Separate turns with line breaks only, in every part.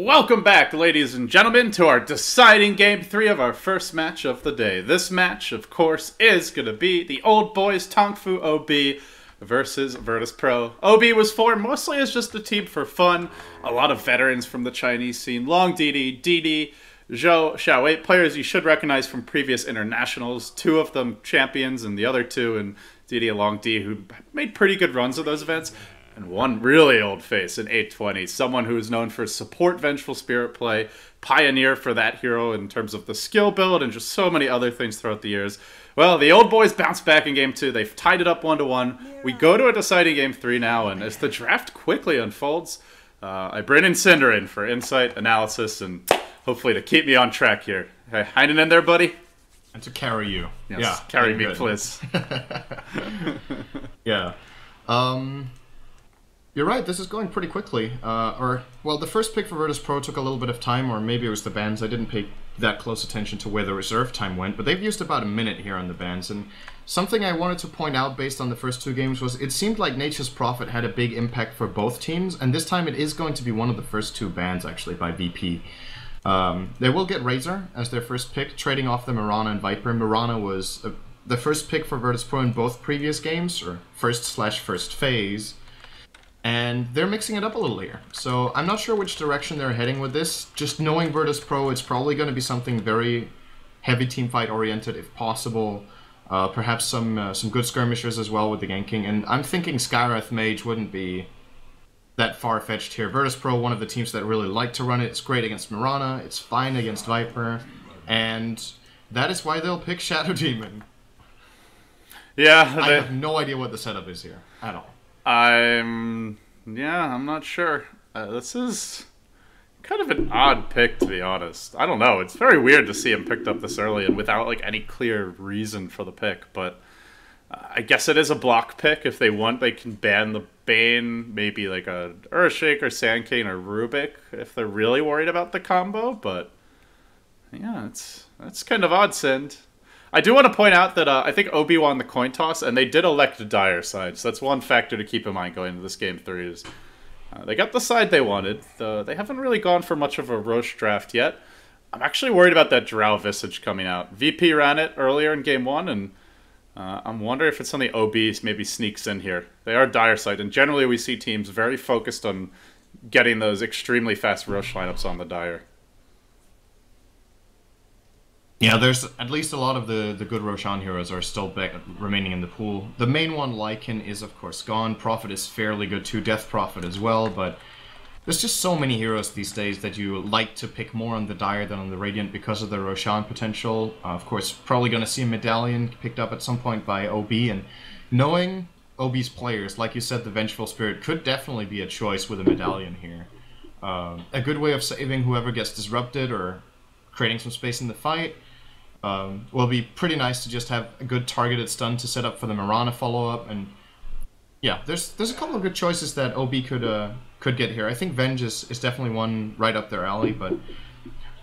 Welcome back, ladies and gentlemen, to our deciding Game 3 of our first match of the day. This match, of course, is going to be the old boys Tongfu.OB versus Virtus.Pro. OB was formed mostly as just a team for fun. A lot of veterans from the Chinese scene. Long Didi, Didi, Zhou, Xiaowei, players you should recognize from previous internationals. Two of them champions and the other two, and Didi and Long D, who made pretty good runs at those events. And one really old face in 820, someone who is known for support Vengeful Spirit play, pioneer for that hero in terms of the skill build and just so many other things throughout the years. Well, the old boys bounced back in Game 2. They've tied it up 1-1. We go to a deciding Game 3 now, and as the draft quickly unfolds, I bring in SyndereN for insight, analysis, and hopefully to keep me on track here. Hey, hiding in there, buddy?
And to carry you.
Yes,
yeah,
carry me, please.
Yeah. You're right, this is going pretty quickly. Well, the first pick for Virtus.Pro took a little bit of time, or maybe it was the bans. I didn't pay that close attention to where the reserve time went, but they've used about a minute here on the bans. And something I wanted to point out based on the first two games was it seemed like Nature's Prophet had a big impact for both teams, and this time it is going to be one of the first two bans, actually, by VP. They will get Razor as their first pick, trading off the Mirana and Viper. Mirana was the first pick for Virtus.Pro in both previous games, or first phase. And they're mixing it up a little here. So I'm not sure which direction they're heading with this. Just knowing Virtus.Pro, it's probably going to be something very heavy teamfight oriented if possible. Perhaps some good skirmishers as well with the ganking. And I'm thinking Skywrath Mage wouldn't be that far-fetched here. Virtus.Pro, one of the teams that really like to run it. It's great against Mirana. It's fine against Viper. And that is why they'll pick Shadow Demon.
Yeah.
I have no idea what the setup is here at all.
I'm not sure. This is kind of an odd pick, to be honest. I don't know. It's very weird to see him picked up this early and without like any clear reason for the pick. But I guess it is a block pick. If they want, they can ban the Bane, maybe like a Earthshaker, Sandcane, or Rubik if they're really worried about the combo. But yeah, that's kind of odd, Sind. I do want to point out that I think OB won the coin toss, and they did elect a dire side, so that's one factor to keep in mind going into this Game 3 is they got the side they wanted. They haven't really gone for much of a Roche draft yet. I'm actually worried about that Drow Visage coming out. VP ran it earlier in Game 1, and I'm wondering if it's something OB maybe sneaks in here. They are dire side, and generally we see teams very focused on getting those extremely fast Roche lineups on the dire.
Yeah, there's at least a lot of the good Roshan heroes are still remaining in the pool. The main one, Lycan, is of course gone. Prophet is fairly good too, Death Prophet as well, but there's just so many heroes these days that you like to pick more on the Dire than on the Radiant because of the Roshan potential. Of course, probably going to see a Medallion picked up at some point by OB, and knowing OB's players, like you said, the Vengeful Spirit could definitely be a choice with a Medallion here. A good way of saving whoever gets disrupted or creating some space in the fight. Will be pretty nice to just have a good targeted stun to set up for the Mirana follow-up, and yeah, there's a couple of good choices that OB could get here. I think Venge is definitely one right up their alley, but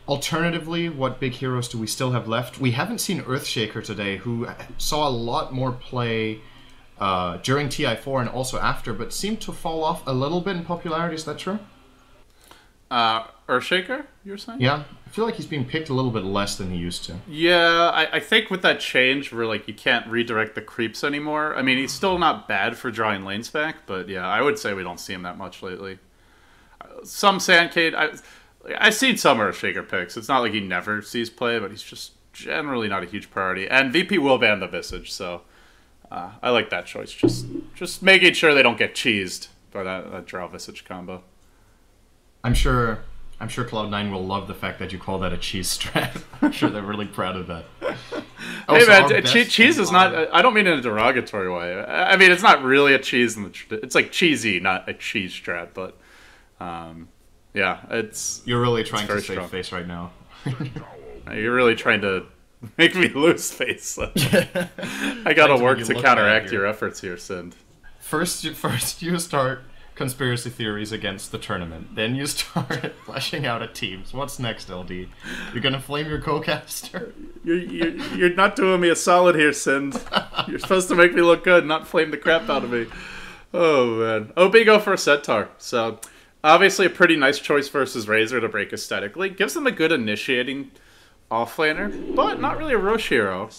alternatively, what big heroes do we still have left? We haven't seen Earthshaker today, who saw a lot more play during TI4 and also after, but seemed to fall off a little bit in popularity. Is that true?
Earthshaker, you're saying?
Yeah, I feel like he's being picked a little bit less than he used to.
Yeah, I think with that change where like you can't redirect the creeps anymore, I mean, he's still not bad for drawing lanes back, but yeah, I would say we don't see him that much lately. Some Sandcade, I've seen some Earthshaker picks. It's not like he never sees play, but he's just generally not a huge priority. And VP will ban the Visage, so I like that choice. Just making sure they don't get cheesed by that Drow Visage combo.
I'm sure Cloud9 will love the fact that you call that a cheese strat. I'm sure they're really proud of that.
Hey man, cheese is not, I don't mean in a derogatory way. I mean, it's not really a cheese, it's like cheesy, not a cheese strat, but yeah, it's...
You're really trying to
save
face right now.
You're really trying to make me lose face. So. I gotta work to counteract your efforts here, Sind.
First you start conspiracy theories against the tournament. Then you start fleshing out at teams. What's next, LD? You're gonna flame your co-caster?
You're not doing me a solid here, Sind. You're supposed to make me look good, not flame the crap out of me. Oh man. OB go for a Centaur. So Obviously, a pretty nice choice versus Razor to break aesthetically. Gives them a good initiating offlaner, but not really a Roche hero.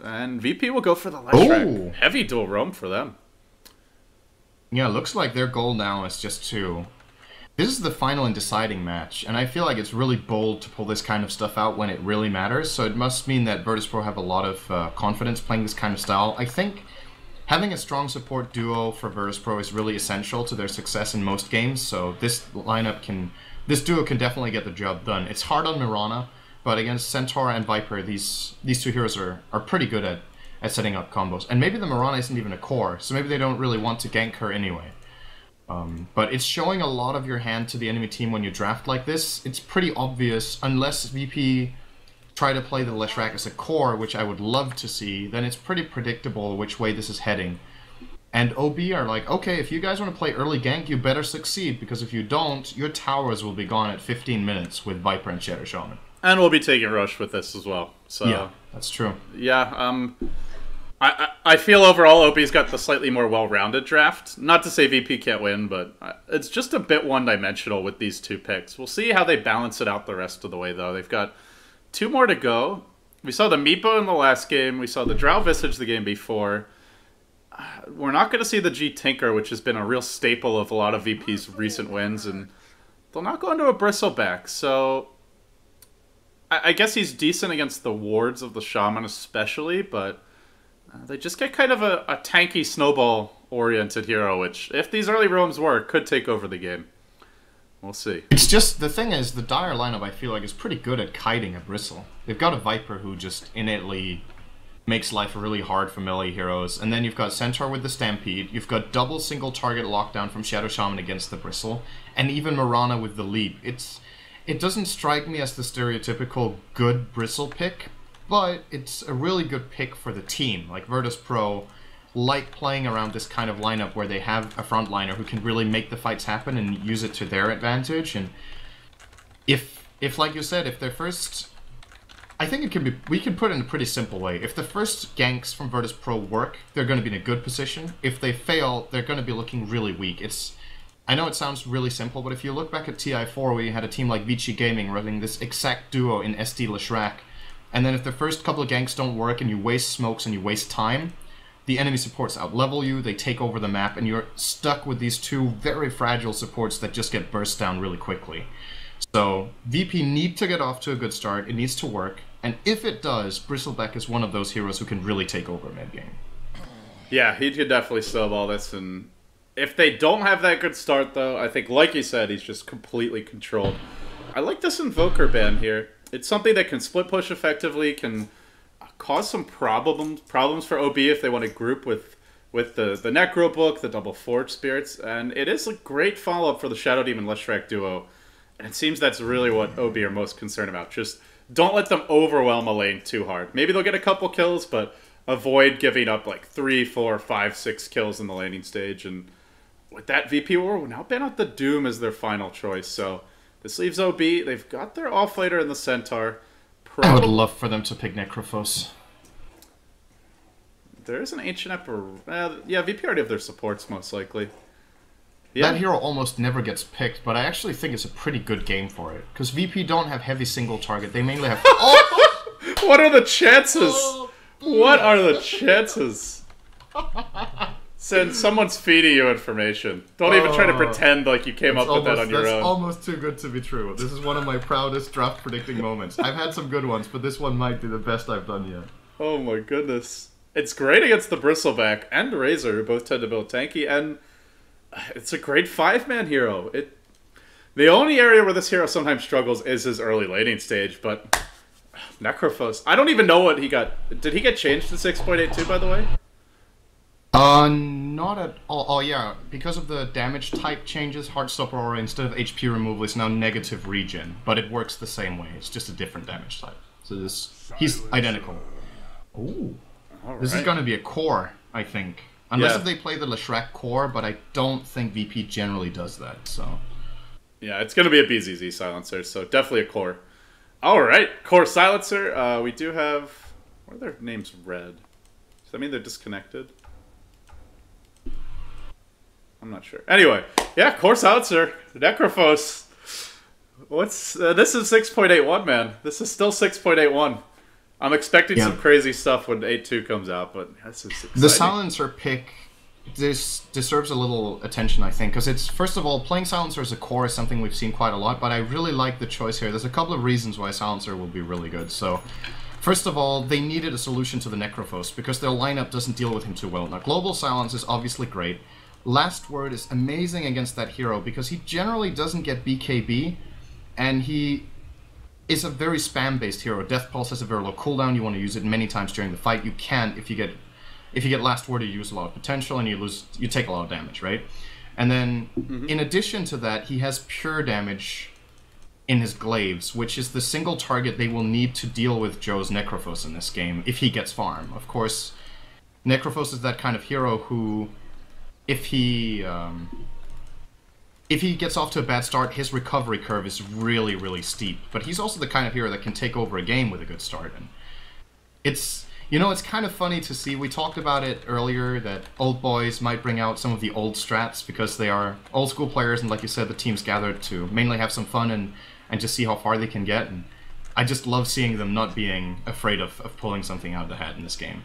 And VP will go for the Leshrac. Heavy dual roam for them.
Yeah, looks like their goal now is just to... This is the final and deciding match, and I feel like it's really bold to pull this kind of stuff out when it really matters, so it must mean that Virtus.Pro have a lot of confidence playing this kind of style. I think having a strong support duo for Virtus.Pro is really essential to their success in most games, so this duo can definitely get the job done. It's hard on Mirana, but against Centaur and Viper, these two heroes are pretty good at setting up combos. And maybe the Mirana isn't even a core, so maybe they don't really want to gank her anyway. But it's showing a lot of your hand to the enemy team when you draft like this. It's pretty obvious, unless VP try to play the Leshrac as a core, which I would love to see, then it's pretty predictable which way this is heading. And OB are like, okay, if you guys want to play early gank, you better succeed, because if you don't, your towers will be gone at 15 minutes with Viper and Shadow Shaman.
And we'll be taking Roche with this as well. So
yeah, that's true.
Yeah, I feel overall OB's got the slightly more well-rounded draft. Not to say VP can't win, but it's just a bit one-dimensional with these two picks. We'll see how they balance it out the rest of the way, though. They've got 2 more to go. We saw the Meepo in the last game. We saw the Drow Visage the game before. We're not going to see the G Tinker, which has been a real staple of a lot of VP's recent wins, and they'll not go into a Bristleback. So I guess he's decent against the wards of the Shaman especially, but they just get kind of a tanky snowball-oriented hero, which, if these early roams work, could take over the game. We'll see.
It's just, the thing is, the Dire lineup, I feel like, is pretty good at kiting a Bristle. They've got a Viper who just innately makes life really hard for melee heroes, and then you've got Centaur with the Stampede, you've got double single-target lockdown from Shadow Shaman against the Bristle, and even Mirana with the Leap. It doesn't strike me as the stereotypical good Bristle pick, but it's a really good pick for the team. Like, Virtus.Pro like playing around this kind of lineup where they have a frontliner who can really make the fights happen and use it to their advantage. And if like you said, if their first... I think it can be... We can put it in a pretty simple way. If the first ganks from Virtus.Pro work, they're going to be in a good position. If they fail, they're going to be looking really weak. I know it sounds really simple, but if you look back at TI4, where you had a team like Vici Gaming running this exact duo in SD Leshrac, and then if the first couple of ganks don't work and you waste smokes and you waste time, the enemy supports outlevel you, they take over the map, and you're stuck with these two very fragile supports that just get burst down really quickly. So VP need to get off to a good start, it needs to work, and if it does, Bristleback is one of those heroes who can really take over mid-game.
Yeah, he could definitely snowball this, and if they don't have that good start, though, I think, like you said, he's just completely controlled. I like this Invoker ban here. It's something that can split push effectively, can cause some problems for OB if they want to group with the Necro Book, the double Forge Spirits, and it is a great follow-up for the Shadow Demon Leshrac duo, and it seems that's really what OB are most concerned about. Just don't let them overwhelm a lane too hard. Maybe they'll get a couple kills, but avoid giving up like 3, 4, 5, 6 kills in the laning stage, and with that VP War, we'll now ban out the Doom as their final choice, so this leaves OB. They've got their offlaner in the Centaur.
I would love for them to pick Necrophos.
There is an Ancient Emperor. Yeah, VP already have their supports, most likely.
Yeah. That hero almost never gets picked, but I actually think it's a pretty good game for it. Because VP don't have heavy single target. They mainly have... Oh!
What are the chances? What are the chances? Since someone's feeding you information. Don't even try to pretend like you came up with that on your own.
That's almost too good to be true. This is one of my proudest draft predicting moments. I've had some good ones, but this one might be the best I've done yet.
Oh my goodness. It's great against the Bristleback and Razor, who both tend to build tanky, and it's a great 5-man hero. The only area where this hero sometimes struggles is his early laning stage, but Necrophos. I don't even know what he got. Did he get changed to 6.82, by the way?
Not at all. Oh yeah, because of the damage type changes, Heartstopper Aura instead of HP removal is now negative regen, but it works the same way. It's just a different damage type. So he's identical. Ooh. All right. This is going to be a core, I think. Unless if they play the Leshrac core, but I don't think VP generally does that, so...
Yeah, it's going to be a BZZ silencer, so definitely a core. Alright, core silencer. We do have... Why are their names red? Does that mean they're disconnected? I'm not sure. Anyway, yeah, Core Silencer, Necrophos. What's this is 6.81, man. This is still 6.81. I'm expecting some crazy stuff when 8.2 comes out, but this is exciting.
The Silencer pick, this deserves a little attention, I think, because it's, first of all, playing Silencer as a core is something we've seen quite a lot, but I really like the choice here. There's a couple of reasons why Silencer will be really good. So, first of all, they needed a solution to the Necrophos, because their lineup doesn't deal with him too well. Now, Global Silence is obviously great. Last Word is amazing against that hero, because he generally doesn't get BKB, and he is a very spam-based hero. Death Pulse has a very low cooldown. You want to use it many times during the fight. You can't if you get Last Word. You use a lot of potential and you take a lot of damage, right? And then in addition to that, he has pure damage in his glaives, which is the single target they will need to deal with Joe's Necrophos in this game if he gets farm. Of course, Necrophos is that kind of hero who, if he gets off to a bad start, his recovery curve is really, really steep. But he's also the kind of hero that can take over a game with a good start. And it's, you know, it's kind of funny to see. We talked about it earlier that old boys might bring out some of the old strats because they are old school players, and like you said, the team's gathered to mainly have some fun and just see how far they can get. And I just love seeing them not being afraid of pulling something out of the hat in this game.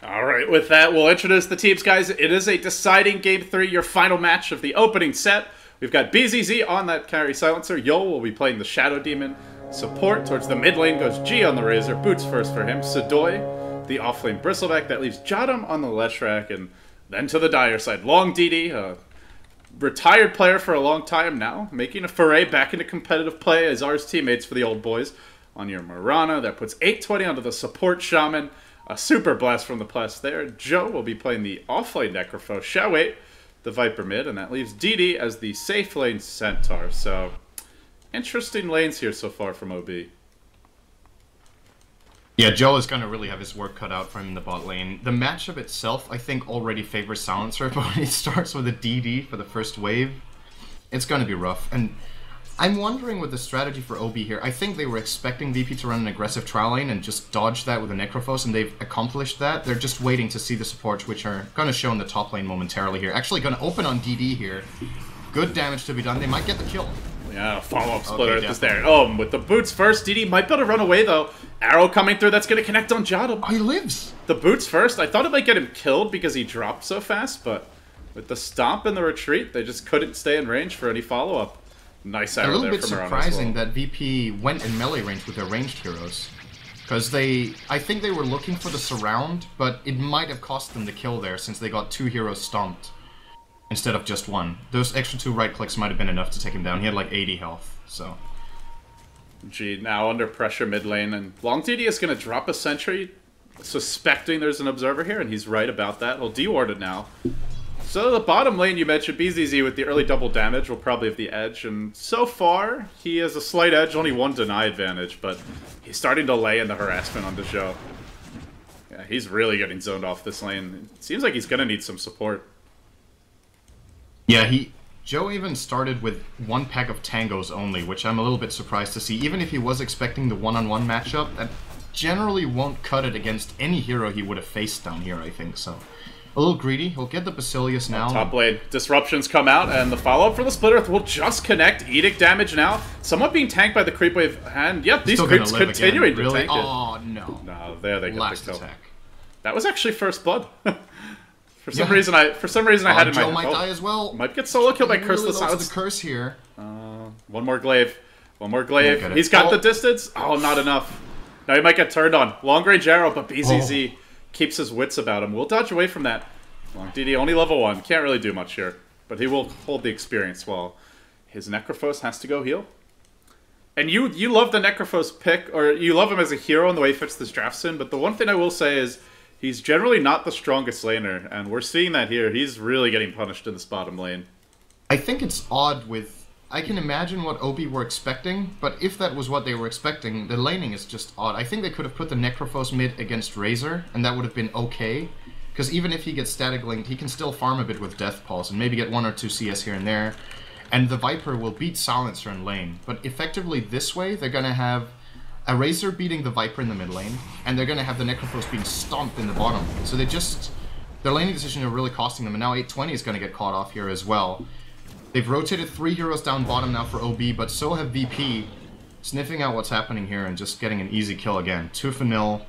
All right, with that, we'll introduce the teams, guys. It is a deciding Game 3, your final match of the opening set. We've got BZZ on that carry Silencer. Yo will be playing the Shadow Demon. Support towards the mid lane goes G on the Razor. Boots first for him. Sidoi, the off-lane Bristleback. That leaves Jadam on the Leshrac. And then to the Dire side. Long DD, a retired player for a long time now, making a foray back into competitive play as ours teammates for the old boys. On your Mirana, that puts 820 onto the support Shaman. A super blast from the plus there. Joe will be playing the off-lane Necrophos. Shawait, the Viper mid, and that leaves DD as the safe lane Centaur. So, interesting lanes here so far from OB.
Yeah, Joe is going to really have his work cut out for him in the bot lane. The matchup itself, I think, already favors Silencer, but when he starts with a DD for the first wave, it's going to be rough. And I'm wondering with the strategy for OB here, I think they were expecting VP to run an aggressive trial lane and just dodge that with a Necrophos, and they've accomplished that. They're just waiting to see the supports, which are going to show in the top lane momentarily here. Actually going to open on DD here. Good damage to be done. They might get the kill.
Yeah, follow-up splitter is there. Oh, with the boots first. DD might be able to run away, though. Arrow coming through. That's going to connect on Jadam.
Oh, he lives.
The boots first. I thought it might get him killed because he dropped so fast, but with the stomp and the retreat, they just couldn't stay in range for any follow-up. Nice arrow there from Mirana.
A little bit surprising that VP went in melee range with their ranged heroes. Because I think they were looking for the surround, but it might have cost them the kill there since they got 2 heroes stomped instead of just 1. Those extra 2 right clicks might have been enough to take him down. He had like 80 health, so.
G now under pressure mid lane, and Long DD is going to drop a sentry, suspecting there's an observer here, and he's right about that. He'll deward it now. So the bottom lane, you mentioned BZZ with the early double damage will probably have the edge, and so far he has a slight edge, only 1 deny advantage, but he's starting to lay in the harassment on the show. Yeah, he's really getting zoned off this lane. It seems like he's going to need some support.
Yeah, Joe even started with 1 pack of tangos only, which I'm a little bit surprised to see. Even if he was expecting the one-on-one matchup, that generally won't cut it against any hero he would have faced down here, I think, so. A little greedy. He'll get the Basilius now.
Top lane. Disruptions come out, and the follow-up for the splitter will just connect. Edict damage now. Somewhat being tanked by the creep wave, and yep, these creeps continuing to tank it.
Oh, no.
No, there they get the kill.
Attack.
That was actually first blood. For some reason I had in my
Joe might die as well.
Might get solo killed by Curse the
Silence. The curse here.
One more glaive. One more glaive. He's got the distance. Oh, not enough. Now he might get turned on. Long range arrow, but BZZ keeps his wits about him. We'll dodge away from that. Long DD only level 1. Can't really do much here. But he will hold the experience while his Necrophos has to go heal. And you love the Necrophos pick, or you love him as a hero and the way he fits this draft sim, but the one thing I will say is he's generally not the strongest laner, and we're seeing that here. He's really getting punished in this bottom lane.
I think it's odd with... I can imagine what OB were expecting, but if that was what they were expecting, the laning is just odd. I think they could have put the Necrophos mid against Razor, and that would have been okay. Because even if he gets static linked, he can still farm a bit with Death Pulse and maybe get 1 or 2 CS here and there. And the Viper will beat Silencer in lane. But effectively this way, they're going to have a Razor beating the Viper in the mid lane, and they're going to have the Necrophos being stomped in the bottom lane. So they just their laning decisions are really costing them, and now 820 is going to get caught off here as well. They've rotated 3 heroes down bottom now for OB, but so have VP, sniffing out what's happening here and just getting an easy kill again. 2-0,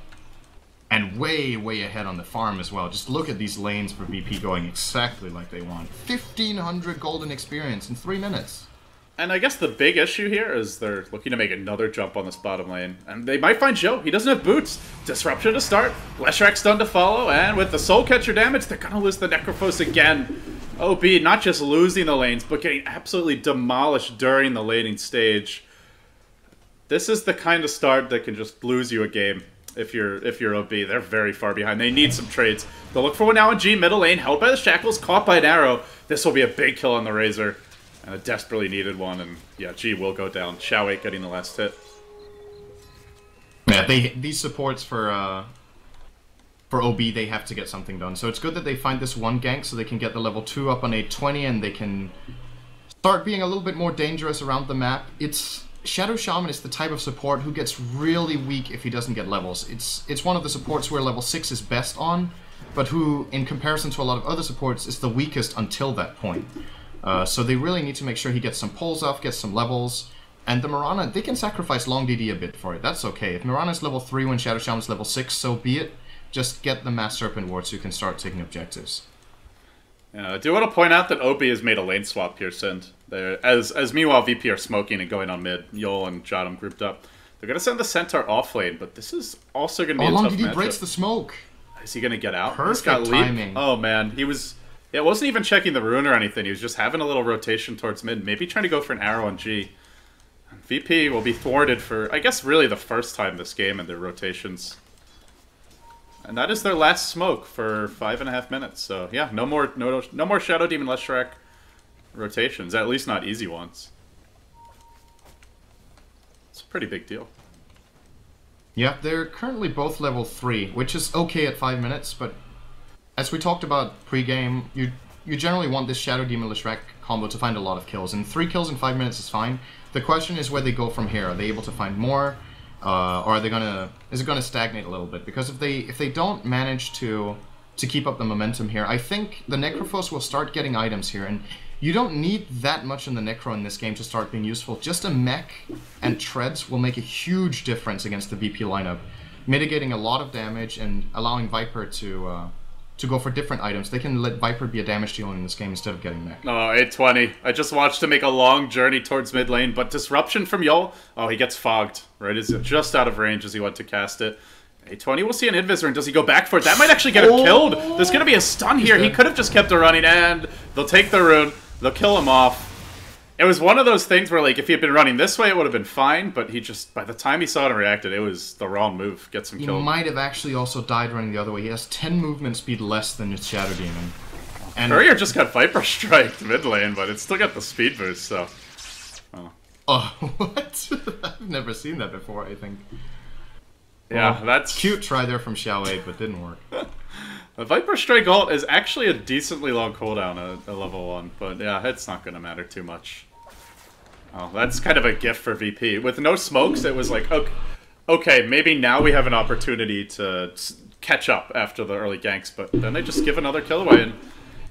and way, way ahead on the farm as well. Just look at these lanes for VP going exactly like they want. 1,500 golden experience in 3 minutes.
And I guess the big issue here is they're looking to make another jump on this bottom lane. And they might find Joe. He doesn't have boots. Disruption to start. Leshrac stun to follow. And with the Soul Catcher damage, they're going to lose the Necrophos again. OB not just losing the lanes, but getting absolutely demolished during the laning stage. This is the kind of start that can just lose you a game if you're OB. They're very far behind. They need some trades. They'll look for one now in G, middle lane, held by the Shackles, caught by an arrow. This will be a big kill on the Razor. And a desperately needed one, and yeah, G will go down. Xiao8 getting the last hit.
Yeah, these supports for OB, they have to get something done. So it's good that they find this one gank so they can get the level 2 up on 820 and they can start being a little bit more dangerous around the map. Shadow Shaman is the type of support who gets really weak if he doesn't get levels. It's one of the supports where level 6 is best on, but who, in comparison to a lot of other supports, is the weakest until that point. So they really need to make sure he gets some pulls off, gets some levels, and the Mirana, they can sacrifice long DD a bit for it, that's okay. If Mirana's level 3 when Shadow Shaman's level 6, so be it. Just get the Mass Serpent Ward so you can start taking objectives.
I do want to point out that OB has made a lane swap here, Synd. As meanwhile VP are smoking and going on mid, Yol and Jadam grouped up. They're going to send the Centaur off lane, but this is also going to be a tough matchup.
Long DD breaks the smoke.
Is he going to get out?
Perfect timing.
Oh man, it wasn't even checking the rune or anything. He was just having a little rotation towards mid. Maybe trying to go for an arrow on G. VP will be thwarted for, I guess, really the first time this game in their rotations. And that is their last smoke for 5.5 minutes. So yeah, no more Shadow Demon Leshrac rotations. At least not easy ones. It's a pretty big deal.
Yeah, they're currently both level 3, which is okay at 5 minutes, but as we talked about pre-game, you generally want this Shadow Demon Leshrac combo to find a lot of kills, and 3 kills in 5 minutes is fine. The question is where they go from here. Are they able to find more, or are they is it gonna stagnate a little bit? Because if they don't manage to keep up the momentum here, I think the Necrophos will start getting items here, and you don't need that much in the Necro in this game to start being useful. Just a mech and treads will make a huge difference against the VP lineup, mitigating a lot of damage and allowing Viper to go for different items. They can let Viper be a damage dealer in this game instead of getting mech.
Oh, 820. I just watched him make a long journey towards mid lane, but disruption from Yol. Oh, he gets fogged, right? He's just out of range as he went to cast it. 820 will see an Invisor, and does he go back for it? That might actually get him killed. There's going to be a stun here. He could have just kept it running, and they'll take the rune. They'll kill him off. It was one of those things where, like, if he had been running this way, it would have been fine, but he just, by the time he saw it and reacted, it was the wrong move. Gets him killed.
He might have actually also died running the other way. He has 10 movement speed less than his Shadow Demon.
And Courier just got Viper Striked mid lane, but it's still got the speed boost, so...
Oh, what? I've never seen that before, I think.
Yeah,
well,
that's...
Cute try there from Xiao8, but didn't work.
The Viper Strike ult is actually a decently long cooldown at level 1, but yeah, it's not going to matter too much. Oh, that's kind of a gift for VP. With no smokes, it was like, okay, maybe now we have an opportunity to catch up after the early ganks, but then they just give another kill away. And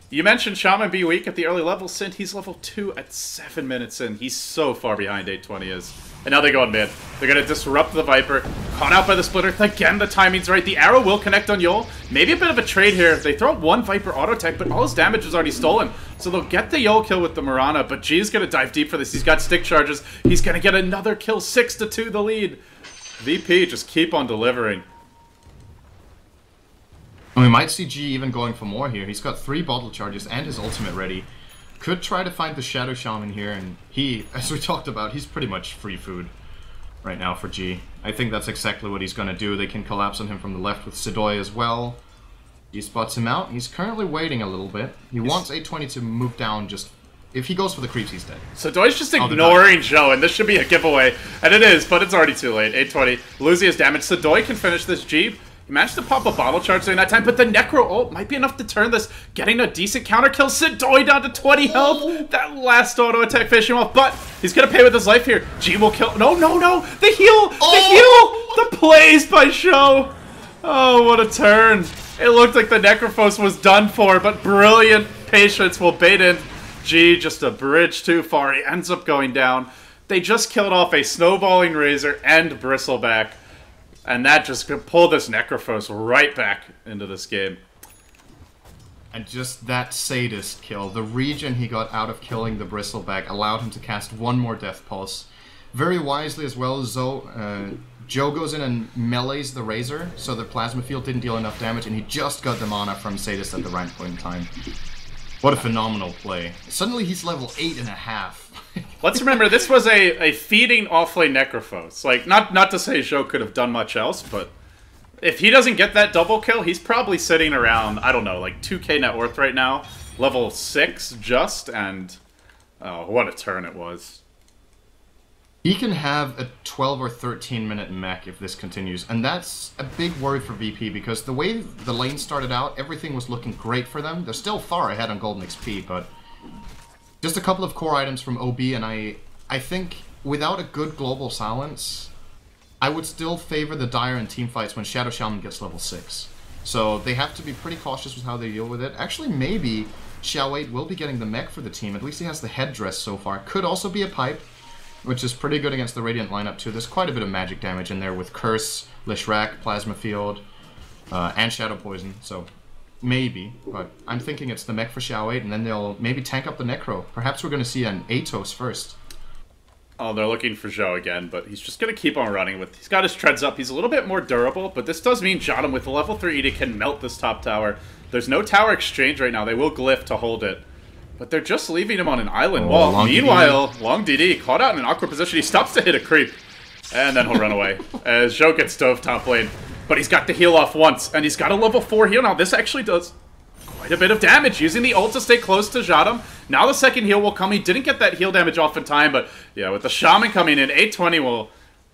you mentioned Shaman be weak at the early level. Synd, he's level 2 at 7 minutes in. He's so far behind 820 is. And now they go on mid. They're going to disrupt the Viper. Caught out by the splitter. Again, the timing's right. The arrow will connect on Yol. Maybe a bit of a trade here. They throw out one Viper auto tech, but all his damage is already stolen. So they'll get the Yol kill with the Mirana, but G's going to dive deep for this. He's got stick charges. He's going to get another kill. 6-2 the lead. VP just keep on delivering.
And we might see G even going for more here. He's got 3 bottle charges and his ultimate ready. Could try to find the Shadow Shaman here, and he, as we talked about, he's pretty much free food right now for G. I think that's exactly what he's going to do. They can collapse on him from the left with Sidoi as well. He spots him out. He's currently waiting a little bit. He wants 820 to move down just... If he goes for the creeps, he's dead.
So Doi's just ignoring Joe, and this should be a giveaway. And it is, but it's already too late. 820. Losing his damage. So Doi can finish this G. He managed to pop a bottle charge during that time, but the Necro ult might be enough to turn this. Getting a decent counter kill. Sidoi down to 20 health. That last auto attack finishing him off, but he's going to pay with his life here. G will kill. No, no, no. The heal. The heal. The plays by Sho. Oh, what a turn. It looked like the Necrophos was done for, but brilliant patience will bait in G just a bridge too far. He ends up going down. They just killed off a snowballing Razor and Bristleback, and that just pulled this Necrophos right back into this game.
And just that sadist kill, the regen he got out of killing the Bristleback allowed him to cast one more Death Pulse. Very wisely as well, Joe goes in and melees the Razor, so the Plasma Field didn't deal enough damage, and he just got the mana from Sadist at the right point in time. What a phenomenal play. Suddenly he's level 8.5.
Let's remember, this was a feeding offlane Necrophos. Like, not to say Joe could have done much else, but if he doesn't get that double kill, he's probably sitting around, I don't know, like 2k net worth right now. Level 6 just, and oh, what a turn it was.
He can have a 12 or 13 minute mech if this continues, and that's a big worry for VP because the way the lane started out, everything was looking great for them. They're still far ahead on Golden XP, but just a couple of core items from OB, and I think without a good global silence, I would still favor the Dire in teamfights when Shadow Shaman gets level 6. So they have to be pretty cautious with how they deal with it. Actually, maybe Xiao 8 will be getting the mech for the team. At least he has the headdress so far. Could also be a pipe, which is pretty good against the Radiant lineup too. There's quite a bit of magic damage in there with Curse, Lishrak, Plasma Field, and Shadow Poison, so maybe. But I'm thinking it's the mech for Xiao 8, and then they'll maybe tank up the Necro. Perhaps we're going to see an Atos first.
Oh, they're looking for Zhou again, but he's just going to keep on running with... He's got his treads up. He's a little bit more durable, but this does mean Jotum with the level 3 Edict can melt this top tower. There's no tower exchange right now. They will glyph to hold it. But they're just leaving him on an island wall. Meanwhile, Long DD caught out in an awkward position. He stops to hit a creep, and then he'll run away as Zhou gets dove top lane. But he's got the heal off once, and he's got a level 4 heal now. This actually does quite a bit of damage, using the ult to stay close to Jotum. Now the second heal will come. He didn't get that heal damage off in time, but yeah, with the Shaman coming in, 820 will...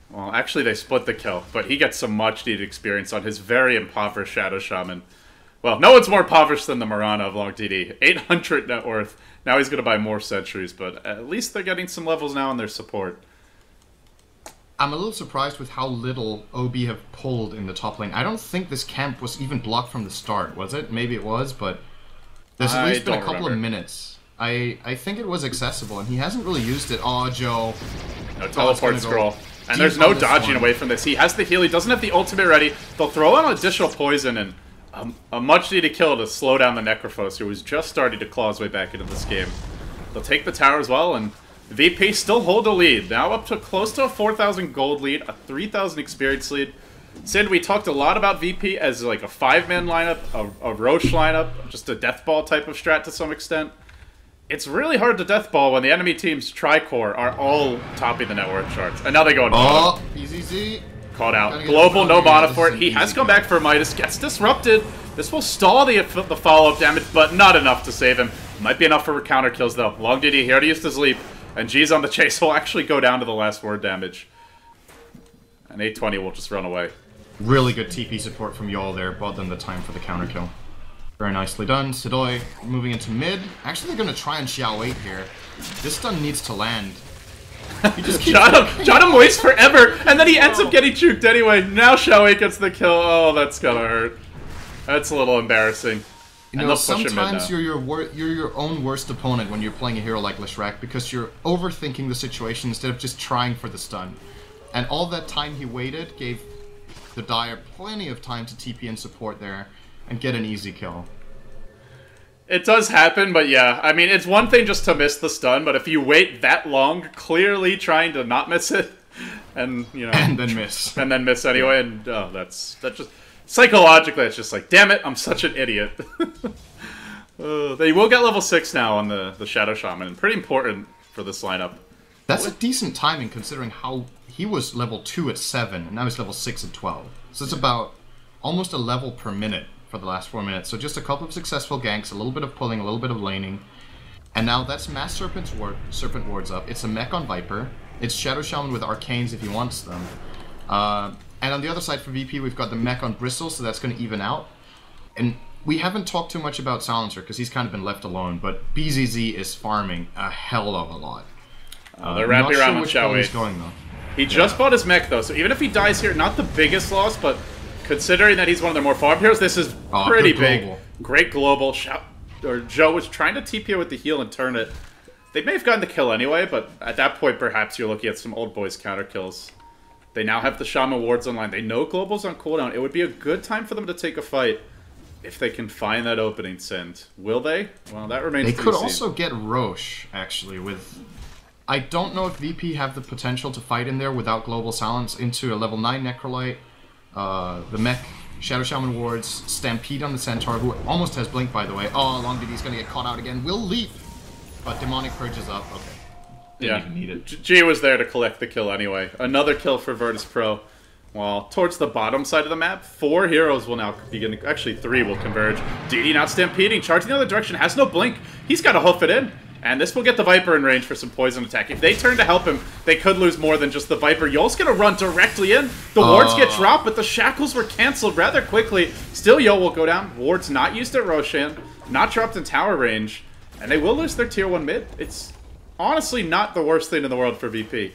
Well, actually, they split the kill, but he gets some much-needed experience on his very impoverished Shadow Shaman. Well, no one's more impoverished than the Mirana of Long DD. 800 net worth. Now he's going to buy more sentries, but at least they're getting some levels now in their support.
I'm a little surprised with how little OB have pulled in the top lane. I don't think this camp was even blocked from the start, was it? Maybe it was, but there's at least been a couple of minutes. I think it was accessible, and he hasn't really used it. Aw, Joe.
No teleport scroll. And there's no dodging away from this. He has the heal. He doesn't have the ultimate ready. They'll throw out additional poison and a much-needed kill to slow down the Necrophos, who was just starting to claw his way back into this game. They'll take the tower as well, and VP still hold the lead. Now up to close to a 4,000 gold lead, a 3,000 experience lead. Sid, we talked a lot about VP as like a 5-man lineup, a Roche lineup, just a deathball type of strat to some extent. It's really hard to deathball when the enemy team's tri-core are all topping the network charts. And now they go in
oh, PZZ.
Caught out. Global, no mana for it. He has come back for Midas. Gets disrupted. This will stall the follow-up damage, but not enough to save him. Might be enough for counter kills, though. Long DD, he already used his leap. And G's on the chase. Will actually go down to the last word damage. And 820 will just run away.
Really good TP support from y'all there. Bought them the time for the counter kill. Very nicely done. Sidoi moving into mid. Actually, they're going to try and Xiao 8 here. This stun needs to land. He just Jotum waits forever, and then he ends up getting juked anyway. Now Xiao 8 gets the kill. Oh, that's gonna hurt. That's a little embarrassing. You know, sometimes you're your own worst opponent when you're playing a hero like Lishrak because you're overthinking the situation instead of just trying for the stun. And all that time he waited gave the Dire plenty of time to TP and support there and get an easy kill.
It does happen, but yeah, I mean, it's one thing just to miss the stun, but if you wait that long, clearly trying to not miss it, and, you know...
And then miss.
And then miss anyway, and, oh, that's just... Psychologically, it's just like, damn it, I'm such an idiot. They will get level 6 now on the Shadow Shaman, and pretty important for this lineup.
That's a decent timing, considering how he was level 2 at 7, and now he's level 6 at 12. So it's about almost a level per minute for the last 4 minutes. So just a couple of successful ganks, a little bit of pulling, a little bit of laning. And now that's Mass Serpent Wards up. It's a mech on Viper. It's Shadow Shaman with Arcanes if he wants them. And on the other side for VP, we've got the mech on Bristle, so that's going to even out. And we haven't talked too much about Silencer, because he's kind of been left alone, but BZZ is farming a hell of a lot.
They're wrapping around with Xiao 8.
Going, though.
He just bought his mech, though, so even if he dies here, not the biggest loss, but considering that he's one of their more farm heroes, this is pretty big. Great global. Joe was trying to TP with the heal and turn it. They may have gotten the kill anyway, but at that point, perhaps you're looking at some old boys counter kills. They now have the Shaman wards online. They know global's on cooldown. It would be a good time for them to take a fight if they can find that opening, Synd. Will they? Well, that remains to be seen.
They could also get Rosh, actually, with... I don't know if VP have the potential to fight in there without global silence into a level 9 Necrolite, the mech, Shadow Shaman wards, Stampede on the Centaur, who almost has Blink, by the way. Oh, Long DD's gonna get caught out again. Will leap! But Demonic Purge is up. Okay. Didn't even need it.
G was there to collect the kill anyway. Another kill for Virtus Pro. Well, towards the bottom side of the map, 4 heroes will now begin. Actually, 3 will converge. DD now stampeding, charging the other direction, has no blink. He's got to hoof it in. And this will get the Viper in range for some poison attack. If they turn to help him, they could lose more than just the Viper. Yo's going to run directly in. The wards get dropped, but the shackles were canceled rather quickly. Still, Yo will go down. Wards not used at Roshan, not dropped in tower range. And they will lose their tier 1 mid. It's honestly not the worst thing in the world for VP.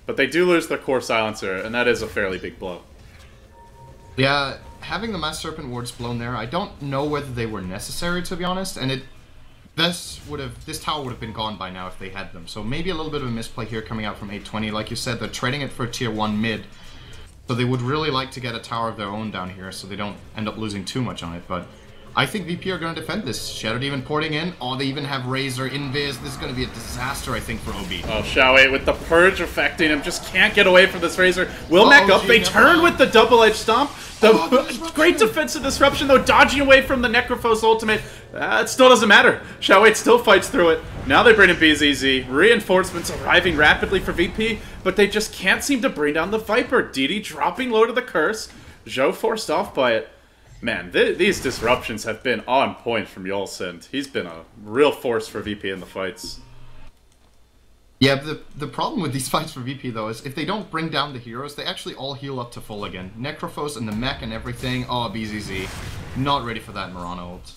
But they do lose their core silencer, and that is a fairly big blow.
Yeah, having the Mass Serpent wards blown there, I don't know whether they were necessary, to be honest. And this tower would have been gone by now if they had them. So maybe a little bit of a misplay here coming out from 820. Like you said, they're trading it for tier 1 mid. So they would really like to get a tower of their own down here so they don't end up losing too much on it. But I think VP are going to defend this. Shadow Demon porting in. Oh, they even have Razor, Invis. This is going to be a disaster, I think, for OB.
Oh, Xiaowei with the Purge affecting him. Just can't get away from this Razor. Will mech up. They turn with the double-edged stomp. The great defensive disruption, though, dodging away from the Necrophos ultimate. It still doesn't matter. Xiaowei still fights through it. Now they bring in BZZ. Reinforcements arriving rapidly for VP, but they just can't seem to bring down the Viper. DD dropping low to the curse. Zhou forced off by it. Man, these disruptions have been on point from Synd. He's been a real force for VP in the fights.
Yeah, the problem with these fights for VP, though, is if they don't bring down the heroes, they actually all heal up to full again. Necrophos and the mech and everything. Oh, BZZ. Not ready for that Murano ult.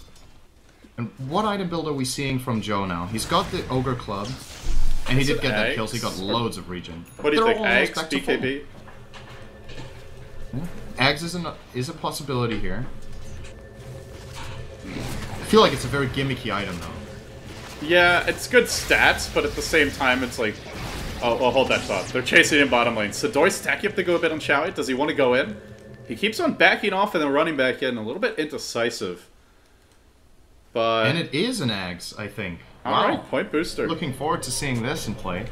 And what item build are we seeing from Joe now? He's got the Ogre Club, and he did get that kill, so he got loads of regen.
What do you think, Ags, BKB?
Yeah. Ags is a possibility here. I feel like it's a very gimmicky item, though.
Yeah, it's good stats, but at the same time, it's like... Oh, well, hold that thought. They're chasing in bottom lane. Sidoi stacking up to go a bit on Xiaowei. Does he want to go in? He keeps on backing off and then running back in. A little bit indecisive. But...
And it is an Ags, I think.
Alright, point booster.
Looking forward to seeing this in play.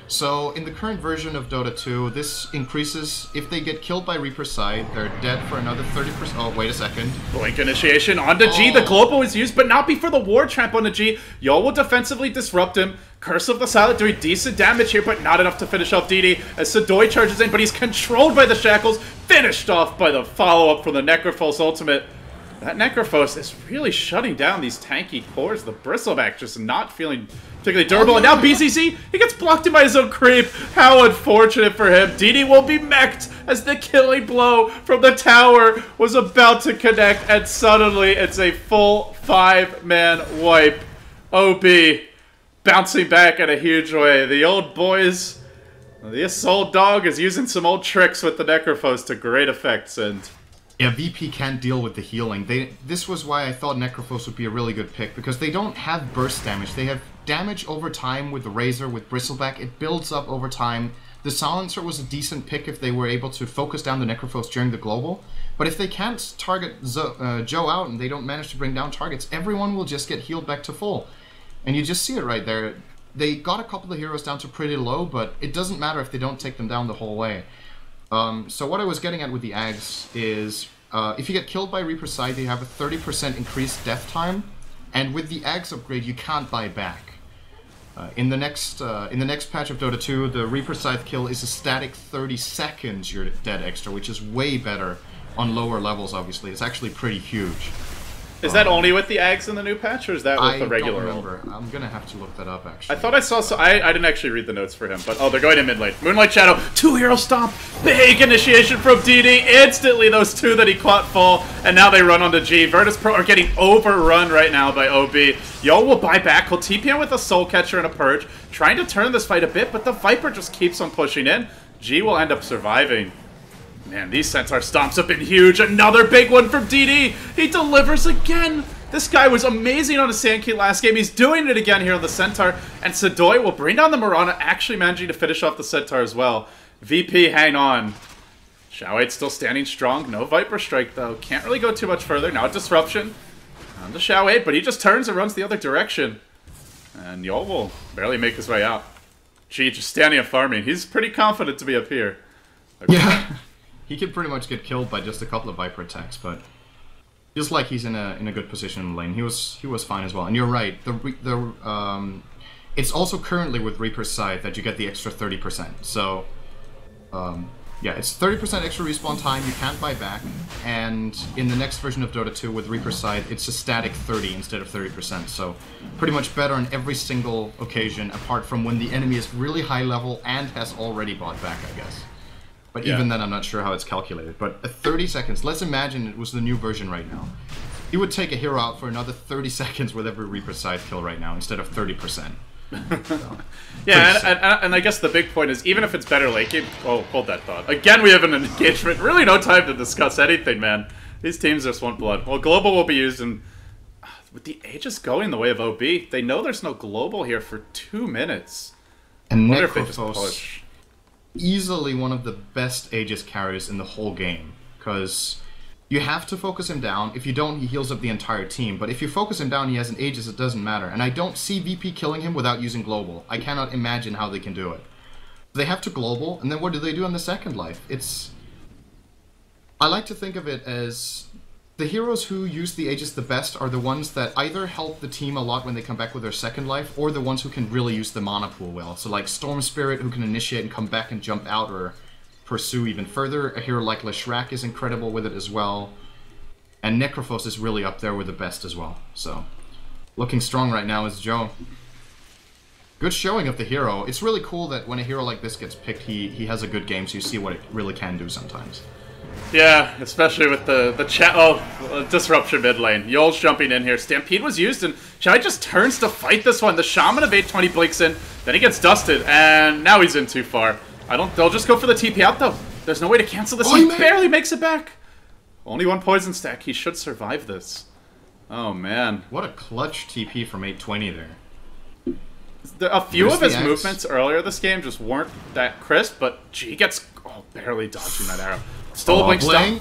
So, in the current version of Dota 2, this increases, if they get killed by Reaper's Side, they're dead for another 30%. Oh, wait a second.
Blink initiation onto G. The global is used, but not before the ward tramp onto G. Yo will defensively disrupt him. Curse of the Silent doing decent damage here, but not enough to finish off DD as Sidoi charges in, but he's controlled by the shackles, finished off by the follow-up from the Necrophos ultimate. That Necrophos is really shutting down these tanky cores. The Bristleback just not feeling particularly durable. And now BCC, he gets blocked in by his own creep. How unfortunate for him. DD will be mech'd as the killing blow from the tower was about to connect. And suddenly it's a full 5-man wipe. OB bouncing back in a huge way. The old boys, this old dog is using some old tricks with the Necrophos to great effect. And
yeah, VP can't deal with the healing. This was why I thought Necrophos would be a really good pick, because they don't have burst damage. They have damage over time with the Razor, with Bristleback. It builds up over time. The Silencer was a decent pick if they were able to focus down the Necrophos during the global. But if they can't target Joe out and they don't manage to bring down targets, everyone will just get healed back to full. And you just see it right there. They got a couple of heroes down to pretty low, but it doesn't matter if they don't take them down the whole way. So what I was getting at with the Ags is, if you get killed by Reaper's Side, you have a 30% increased death time, and with the Ags upgrade, you can't buy back. In the next patch of Dota 2, the Reaper Scythe kill is a static 30 seconds you're dead extra, which is way better on lower levels, obviously. It's actually pretty huge.
Is that only with the Ags in the new patch, or is that with the regular?
I don't remember. I'm going to have to look that up, actually.
I thought I saw... I didn't actually read the notes for him, but... Oh, they're going in mid lane. Moonlight Shadow, 2-hero stomp! Big initiation from DD! Instantly, those 2 that he caught fall, and now they run onto G. Virtus Pro are getting overrun right now by OB. Yo will buy back. He'll TP in with a Soul Catcher and a Purge, trying to turn this fight a bit, but the Viper just keeps on pushing in. G will end up surviving. Man, these Centaur stomps have been huge. Another big one from DD. He delivers again. This guy was amazing on a Sand Key last game. He's doing it again here on the Centaur. And SyndereN will bring down the Mirana, actually managing to finish off the Centaur as well. VP, hang on. Xiao8 still standing strong. No Viper Strike, though. Can't really go too much further. Now a Disruption on the Xiao8, but he just turns and runs the other direction. And Yol will barely make his way out. G just standing and farming. He's pretty confident to be up here.
Okay. Yeah. He could pretty much get killed by just a couple of Viper attacks, but feels like he's in a good position in the lane. He was fine as well. And you're right. It's also currently with Reaper's Scythe that you get the extra 30%. So yeah, it's 30% extra respawn time. You can't buy back. And in the next version of Dota 2 with Reaper's Scythe, it's a static 30 instead of 30%. So pretty much better on every single occasion, apart from when the enemy is really high level and has already bought back, I guess. But even then, I'm not sure how it's calculated. But 30 seconds, let's imagine it was the new version right now. You would take a hero out for another 30 seconds with every Reaper Scythe kill right now, instead of 30%. So,
yeah, and I guess the big point is, even if it's better late game... Oh, hold that thought. Again, we have an engagement. Really no time to discuss anything, man. These teams just want blood. Well, Global will be used, and with the Aegis going the way of OB, they know there's no Global here for 2 minutes.
And Necrophos, easily one of the best Aegis carriers in the whole game, because you have to focus him down. If you don't, he heals up the entire team. But if you focus him down, he has an Aegis, it doesn't matter. And I don't see VP killing him without using Global. I cannot imagine how they can do it. They have to Global, and then what do they do on the second life? I like to think of it as the heroes who use the Aegis the best are the ones that either help the team a lot when they come back with their second life, or the ones who can really use the mana pool well. So like Storm Spirit, who can initiate and come back and jump out or pursue even further. A hero like Leshrac is incredible with it as well. And Necrophos is really up there with the best as well. So, looking strong right now is Joe. Good showing of the hero. It's really cool that when a hero like this gets picked, he has a good game, so you see what it really can do sometimes.
Yeah, especially with the Disruption mid lane. Yol's jumping in here. Stampede was used, and Chai just turns to fight this one. The Shaman of 820 blinks in, then he gets dusted, and now he's in too far. They'll just go for the TP out, though. There's no way to cancel this. He barely makes it back. Only one poison stack. He should survive this. Oh, man.
What a clutch TP from 820 there.
A few of his movements earlier this game just weren't that crisp, but G gets barely dodging that arrow. Still a blink stun.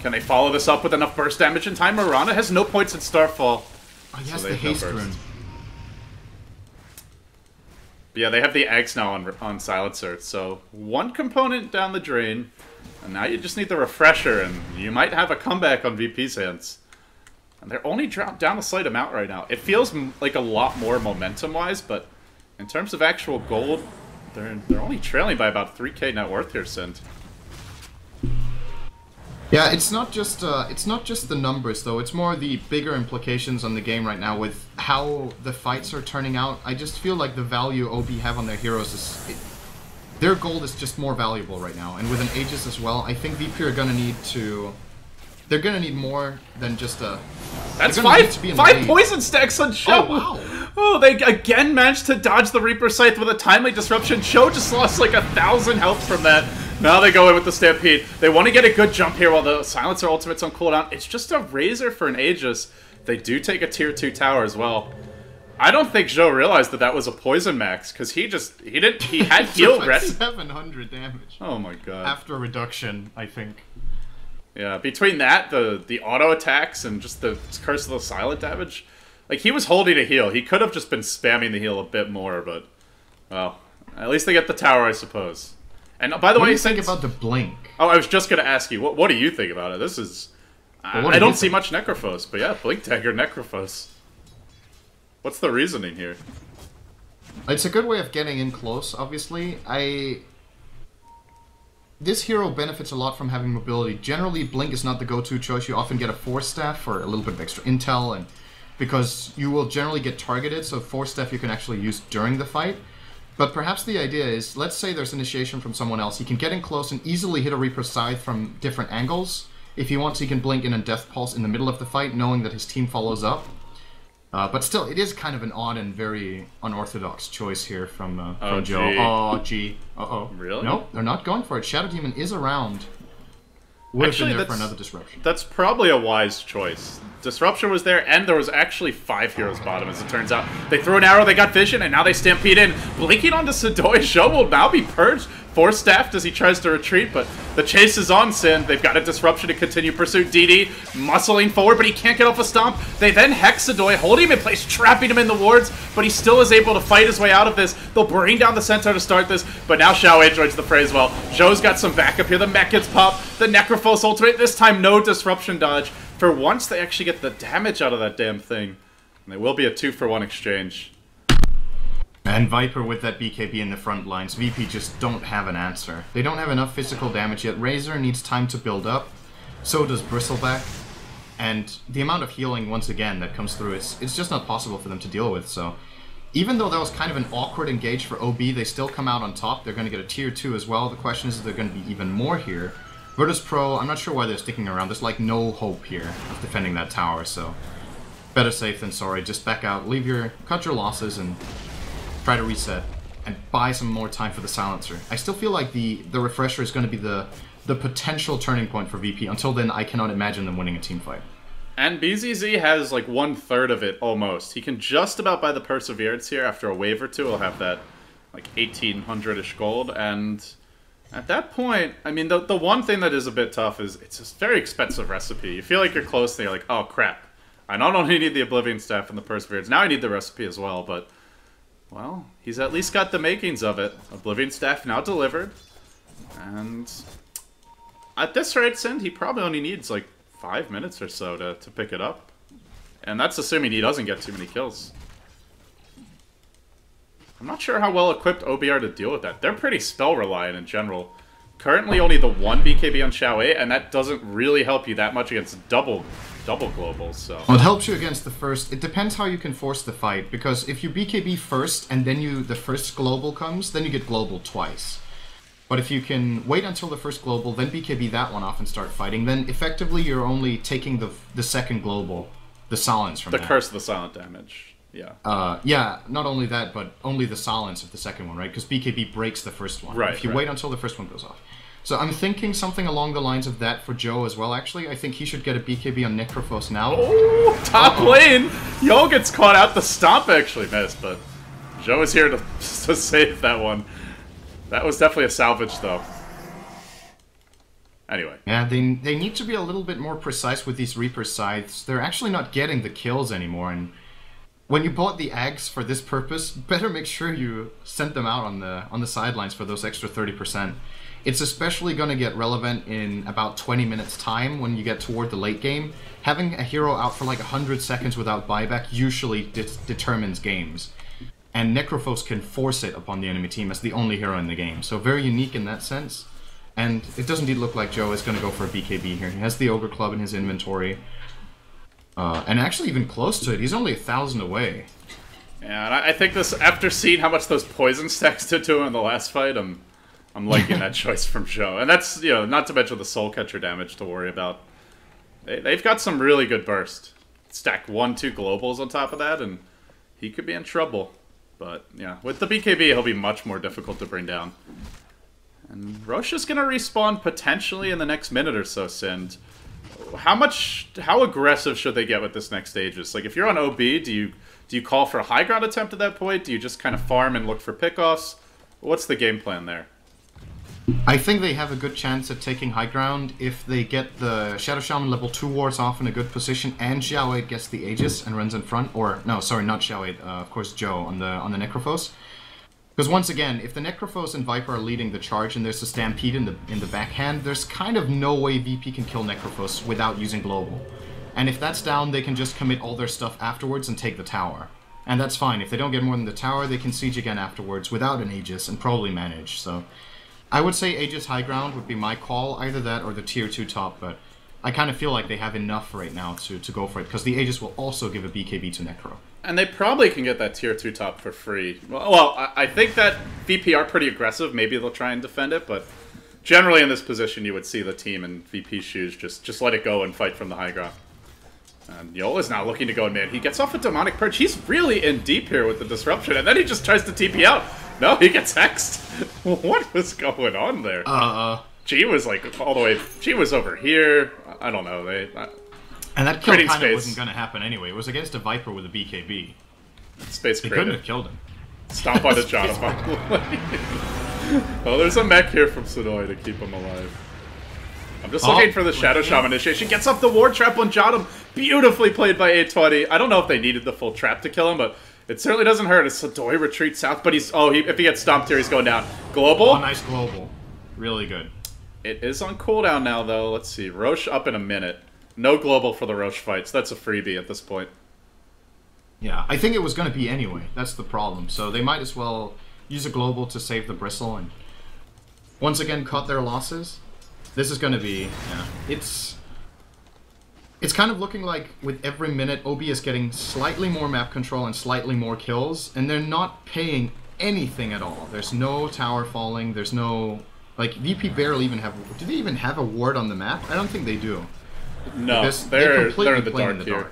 Can they follow this up with enough burst damage in time? Mirana has no points in Starfall.
Oh, yes, the haste rune.
But yeah, they have the eggs now on Silencer, so one component down the drain, and now you just need the refresher, and you might have a comeback on VP's hands. And they're only down a slight amount right now. It feels like a lot more momentum-wise, but in terms of actual gold, they're only trailing by about 3k net worth here, Synd.
Yeah, it's not just the numbers though. It's more the bigger implications on the game right now with how the fights are turning out. I just feel like the value OB have on their heroes their gold is just more valuable right now. And with an Aegis as well, I think VP are gonna need to. They're gonna need more than just a.
That's five poison stacks on Show.
Oh wow!
Oh, they again managed to dodge the Reaper Scythe with a timely disruption. Show just lost like 1,000 health from that. Now they go in with the Stampede. They want to get a good jump here while the Silencer ultimate's on cooldown. It's just a Razor for an Aegis. They do take a tier 2 tower as well. I don't think Joe realized that was a poison max, because he had heal ready.
700 damage.
Oh my god.
After reduction, I think.
Yeah, between that, the auto attacks, and just the Curse of the Silent damage, like, he was holding a heal. He could have just been spamming the heal a bit more, but, well, at least they get the tower, I suppose. And by the way,
what do you think about the blink?
Oh, I was just going to ask you, what do you think about it? This is... I don't see much Necrophos, but yeah, Blink Dagger, Necrophos. What's the reasoning here?
It's a good way of getting in close, obviously. This hero benefits a lot from having mobility. Generally, Blink is not the go-to choice. You often get a Force Staff for a little bit of extra intel, and because you will generally get targeted, so Force Staff you can actually use during the fight. But perhaps the idea is, let's say there's initiation from someone else. He can get in close and easily hit a Reaper Scythe from different angles. If he wants, he can blink in a Death Pulse in the middle of the fight, knowing that his team follows up. But still, it is kind of an odd and very unorthodox choice here from Joe. Oh, gee. Uh-oh.
Really?
Nope, they're not going for it. Shadow Demon is around. Would have
Actually,
been there for another disruption.
That's probably a wise choice. Disruption was there, and there was actually 5 heroes bottom, as it turns out. They threw an arrow, they got vision, and now they stampede in. Blinking onto Sidoi. Zhou will now be purged, force-staffed as he tries to retreat, but the chase is on, Sin. They've got a disruption to continue pursuit. DD muscling forward, but he can't get off a stomp. They then hex Sidoi, holding him in place, trapping him in the wards, but he still is able to fight his way out of this. They'll bring down the Centaur to start this, but now Xiaowei joins the fray as well. Zhou's got some backup here. The mech gets popped. The Necrophos ultimate, this time no disruption dodge. For once, they actually get the damage out of that damn thing. And it will be a 2-for-1 exchange.
And Viper with that BKB in the front lines. VP just don't have an answer. They don't have enough physical damage yet. Razor needs time to build up. So does Bristleback. And the amount of healing, once again, that comes through, it's just not possible for them to deal with. So even though that was kind of an awkward engage for OB, they still come out on top. They're going to get a tier 2 as well. The question is if they're going to be even more here. Virtus Pro, I'm not sure why they're sticking around. There's like no hope here of defending that tower, so better safe than sorry. Just back out, cut your losses, and try to reset and buy some more time for the silencer. I still feel like the refresher is going to be the potential turning point for VP. Until then, I cannot imagine them winning a team fight.
And BZZ has like 1/3 of it almost. He can just about buy the Perseverance here. After a wave or two, he'll have that like 1800-ish gold, and at that point, I mean, the one thing that is a bit tough is it's a very expensive recipe. You feel like you're close, and you're like, oh, crap. I not only need the Oblivion Staff and the Perseverance, now I need the recipe as well, but, well, he's at least got the makings of it. Oblivion Staff now delivered, and at this rate, Sind, he probably only needs, like, 5 minutes or so to pick it up. And that's assuming he doesn't get too many kills. I'm not sure how well equipped OB are to deal with that. They're pretty spell reliant in general. Currently only the 1 BKB on Xiaowei, and that doesn't really help you that much against double globals, so.
Well, it helps you against the first. It depends how you can force the fight, because if you BKB first and then the first global comes, then you get global twice. But if you can wait until the first global, then BKB that one off and start fighting, then effectively you're only taking the second global, the silence from that.
The curse of the silent damage. Yeah.
Yeah, not only that, but only the silence of the second one, right? Because BKB breaks the first one.
Right.
If you wait until the first one goes off. So I'm thinking something along the lines of that for Zhou as well, actually. I think he should get a BKB on Necrophos now.
Oh, top lane! Yo gets caught out. The stomp actually missed, but Zhou is here to save that one. That was definitely a salvage, though. Anyway.
Yeah, they need to be a little bit more precise with these Reaper scythes. They're actually not getting the kills anymore, and when you bought the Ags for this purpose, better make sure you sent them out on the sidelines for those extra 30%. It's especially going to get relevant in about 20 minutes time when you get toward the late game. Having a hero out for like 100 seconds without buyback usually determines games. And Necrophos can force it upon the enemy team as the only hero in the game. So very unique in that sense. And it does indeed look like Zhou is going to go for a BKB here. He has the Ogre Club in his inventory. And actually even close to it. He's only 1,000 away.
Yeah, and I think this, after seeing how much those poison stacks did to him in the last fight, I'm liking that choice from Zhou. And that's, you know, not to mention the Soul Catcher damage to worry about. They've got some really good burst. Stack 1-2 globals on top of that, and he could be in trouble. But, yeah, with the BKB, he'll be much more difficult to bring down. And Rosha's going to respawn potentially in the next minute or so, Sind. How aggressive should they get with this next Aegis? Like, if you're on OB, do you call for a high ground attempt at that point? Do you just kind of farm and look for pickoffs? What's the game plan there?
I think they have a good chance at taking high ground if they get the Shadow Shaman level 2 wards off in a good position and Xiaowei gets the Aegis and runs in front. Or, no, sorry, not Xiaowei, of course Zhou on the Necrophos. Because once again, if the Necrophos and Viper are leading the charge and there's a Stampede in the backhand, there's kind of no way VP can kill Necrophos without using Global. And if that's down, they can just commit all their stuff afterwards and take the tower. And that's fine. If they don't get more than the tower, they can siege again afterwards without an Aegis and probably manage. So I would say Aegis high ground would be my call, either that or the tier 2 top, but I kind of feel like they have enough right now to go for it, because the Aegis will also give a BKB to Necro. And
they probably can get that tier 2 top for free. Well, I think that VP are pretty aggressive. Maybe they'll try and defend it, but generally in this position you would see the team in VP's shoes just let it go and fight from the high ground. And Yola's now looking to go in mid. He gets off a Demonic Purge. He's really in deep here with the Disruption, and then he just tries to TP out. No, he gets hexed. What was going on there? G was like all the way. G was over here. I don't know.
And that kill kind of
space.
wasn't going to happen anyway. It was against a Viper with a BKB.
Space
He
created.
couldn't have killed him.
Stomp on the Jada. Oh, there's a mech here from Sonoy to keep him alive. I'm just looking for the Shadow Shaman initiation. Gets up the ward trap on Jottam. Beautifully played by 820. I don't know if they needed the full trap to kill him, but it certainly doesn't hurt as Sonoy retreats south. But he's if he gets stomped here, he's going down. Global.
Oh, nice global. Really good.
It is on cooldown now, though. Let's see. Roche up in a minute. No global for the Roche fights. That's a freebie at this point.
Yeah, I think it was going to be anyway. That's the problem. So they might as well use a global to save the bristle and once again cut their losses. This is going to be, yeah, it's kind of looking like with every minute OB is getting slightly more map control and slightly more kills, and they're not paying anything at all. There's no tower falling, there's no, like, VP barely even have, do they even have a ward on the map? I don't think they do.
No,
Because
they're
completely
in the
playing
dark
in the
here.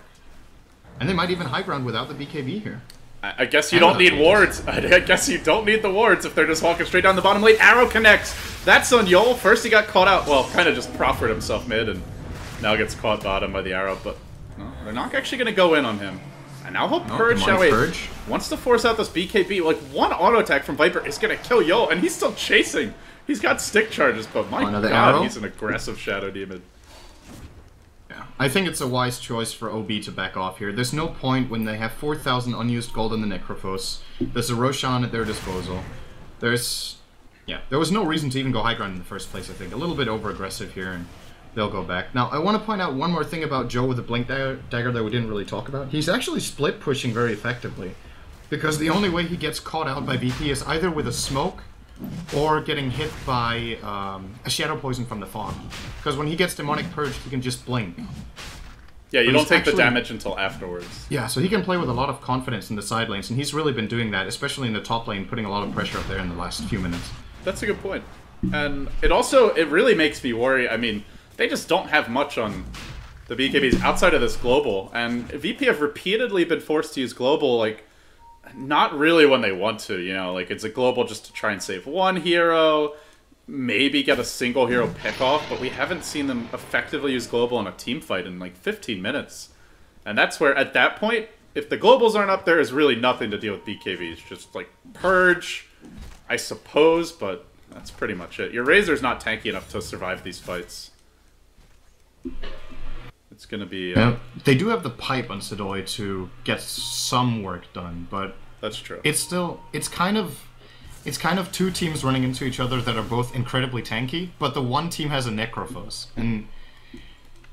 And they might even high ground without the BKB here.
I guess you don't need wards. I guess you don't need the wards if they're just walking straight down the bottom lane. Arrow connects. That's on Yol. First he got caught out. Well, kind of just proffered himself mid and now gets caught bottom by the arrow. But no, they're not actually going to go in on him. And now he'll purge. Now wait, wants to force out this BKB. Like one auto attack from Viper is going to kill Yol, and he's still chasing. He's got stick charges, but my god, arrow? He's an aggressive Shadow Demon.
I think it's a wise choice for OB to back off here. There's no point when they have 4,000 unused gold in the Necrophos. There's a Roshan at their disposal. There was no reason to even go high ground in the first place, I think. A little bit over-aggressive here, and they'll go back. Now, I want to point out one more thing about Joe with the Blink Dagger that we didn't really talk about. He's actually split pushing very effectively, because the only way he gets caught out by VP is either with a smoke or getting hit by a Shadow Poison from the Fog. Because when he gets Demonic Purge, he can just blink.
Yeah, you don't take the damage until afterwards.
Yeah, so he can play with a lot of confidence in the side lanes, and he's really been doing that, especially in the top lane, putting a lot of pressure up there in the last few minutes.
That's a good point. And it really makes me worry. I mean, they just don't have much on the BKBs outside of this global, and VP have repeatedly been forced to use global, like, not really when they want to, you know, like it's a global just to try and save one hero, maybe get a single hero pick off, but we haven't seen them effectively use global in a team fight in like 15 minutes. And that's where, at that point, if the globals aren't up, there is really nothing to deal with BKBs. Just like purge, I suppose, but that's pretty much it. Your Razor's not tanky enough to survive these fights. It's gonna be.
They do have the pipe on Sonoy to get some work done, but
that's true.
It's kind of two teams running into each other that are both incredibly tanky, but the one team has a Necrophos, and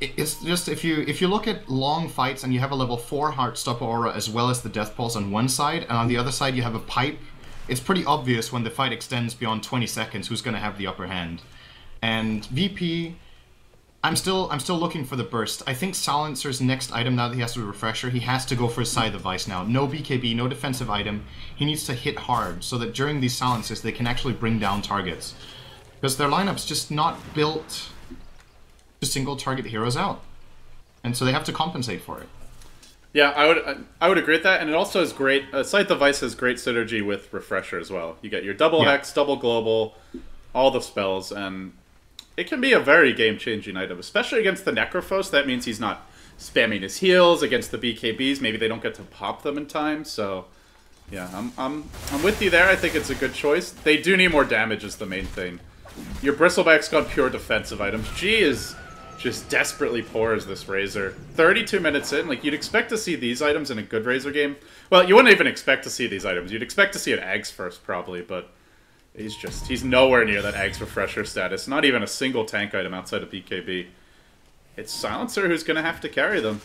it's just if you look at long fights and you have a level 4 Heartstopper Aura as well as the Death Pulse on one side, and on the other side you have a pipe, it's pretty obvious when the fight extends beyond 20 seconds who's going to have the upper hand. And VP. I'm still looking for the burst. I think Silencer's next item, now that he has to be Refresher, he has to go for his Scythe of Vice now. No BKB, no defensive item. He needs to hit hard so that during these silences they can actually bring down targets. Because their lineup's just not built to single target heroes out. And so they have to compensate for it.
Yeah, I would agree with that, and it also is great. Scythe of Vice has great synergy with Refresher as well. You get your double Hex, double Global, all the spells, and it can be a very game-changing item, especially against the Necrophos. That means he's not spamming his heals. Against the BKBs, maybe they don't get to pop them in time. So, yeah, I'm with you there. I think it's a good choice. They do need more damage is the main thing. Your Bristleback's got pure defensive items. G is just desperately poor as this Razor. 32 minutes in, like, you'd expect to see these items in a good Razor game. Well, you wouldn't even expect to see these items. You'd expect to see an Ags first, probably, but he's nowhere near that Ags Refresher status. Not even a single tank item outside of BKB. It's Silencer who's going to have to carry them.